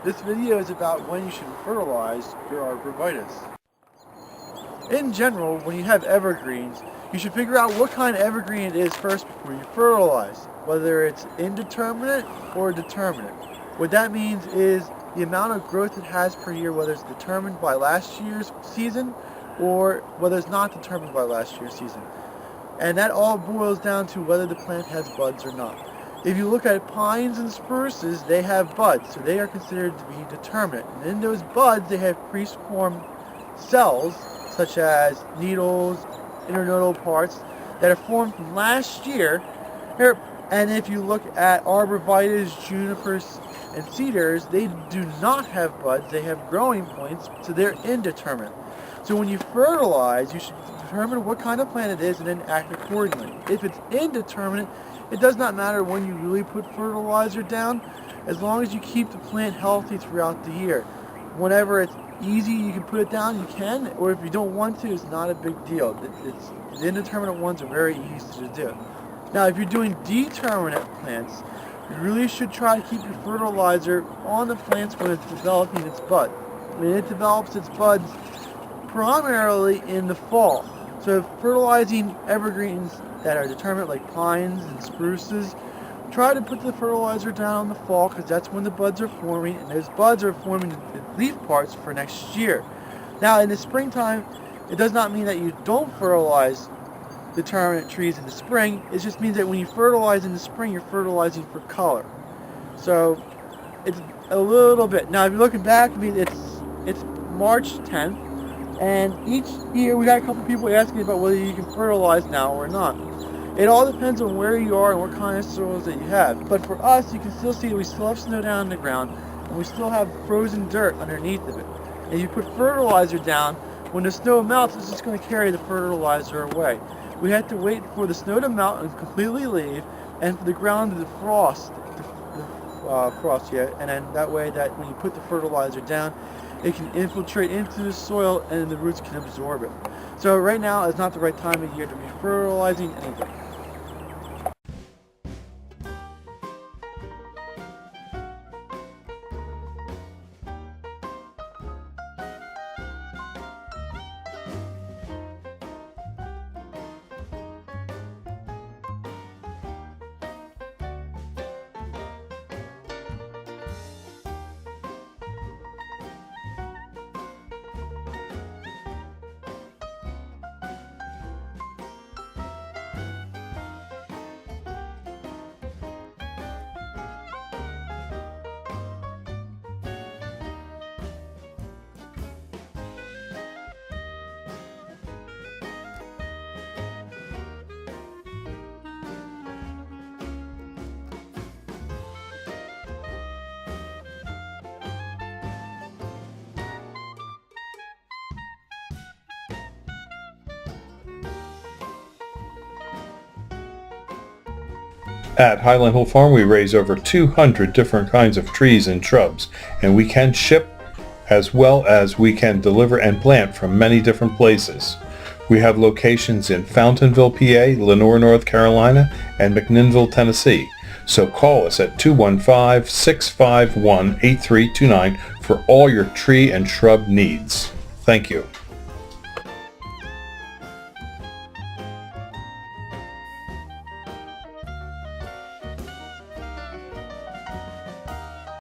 This video is about when you should fertilize your arborvitae. In general, when you have evergreens, you should figure out what kind of evergreen it is first before you fertilize, whether it's indeterminate or determinate. What that means is the amount of growth it has per year, whether it's determined by last year's season or whether it's not determined by last year's season. And that all boils down to whether the plant has buds or not. If you look at pines and spruces, they have buds, so they are considered to be determinate. And in those buds, they have pre-formed cells, such as needles, internodal parts, that are formed from last year. And if you look at arborvitaes, junipers, and cedars, they do not have buds, they have growing points, so they're indeterminate. So when you fertilize, you should determine what kind of plant it is and then act accordingly. If it's indeterminate, it does not matter when you really put fertilizer down, as long as you keep the plant healthy throughout the year. Whenever it's easy, you can put it down, you can, or if you don't want to, it's not a big deal. The indeterminate ones are very easy to do. Now, if you're doing determinate plants, you really should try to keep your fertilizer on the plants when it's developing its bud. When it develops its buds primarily in the fall. So fertilizing evergreens that are determinate, like pines and spruces, try to put the fertilizer down in the fall, because that's when the buds are forming, and those buds are forming the leaf parts for next year. Now, in the springtime, it does not mean that you don't fertilize determinate trees in the spring. It just means that when you fertilize in the spring, you're fertilizing for color. So it's a little bit. Now, if you're looking back, I mean, it's March 10th, and each year we got a couple people asking about whether you can fertilize now or not. It all depends on where you are and what kind of soils that you have. But for us, you can still see we still have snow down on the ground, and we still have frozen dirt underneath of it. And you put fertilizer down, when the snow melts, it's just going to carry the fertilizer away. We have to wait for the snow to melt and completely leave, and for the ground to defrost, and then that way that when you put the fertilizer down, it can infiltrate into the soil and the roots can absorb it. So right now is not the right time of year to be fertilizing anything. At Highland Hill Farm, we raise over 200 different kinds of trees and shrubs, and we can ship as well as we can deliver and plant from many different places. We have locations in Fountainville, PA, Lenoir, North Carolina, and McMinnville, Tennessee. So call us at 215-651-8329 for all your tree and shrub needs. Thank you.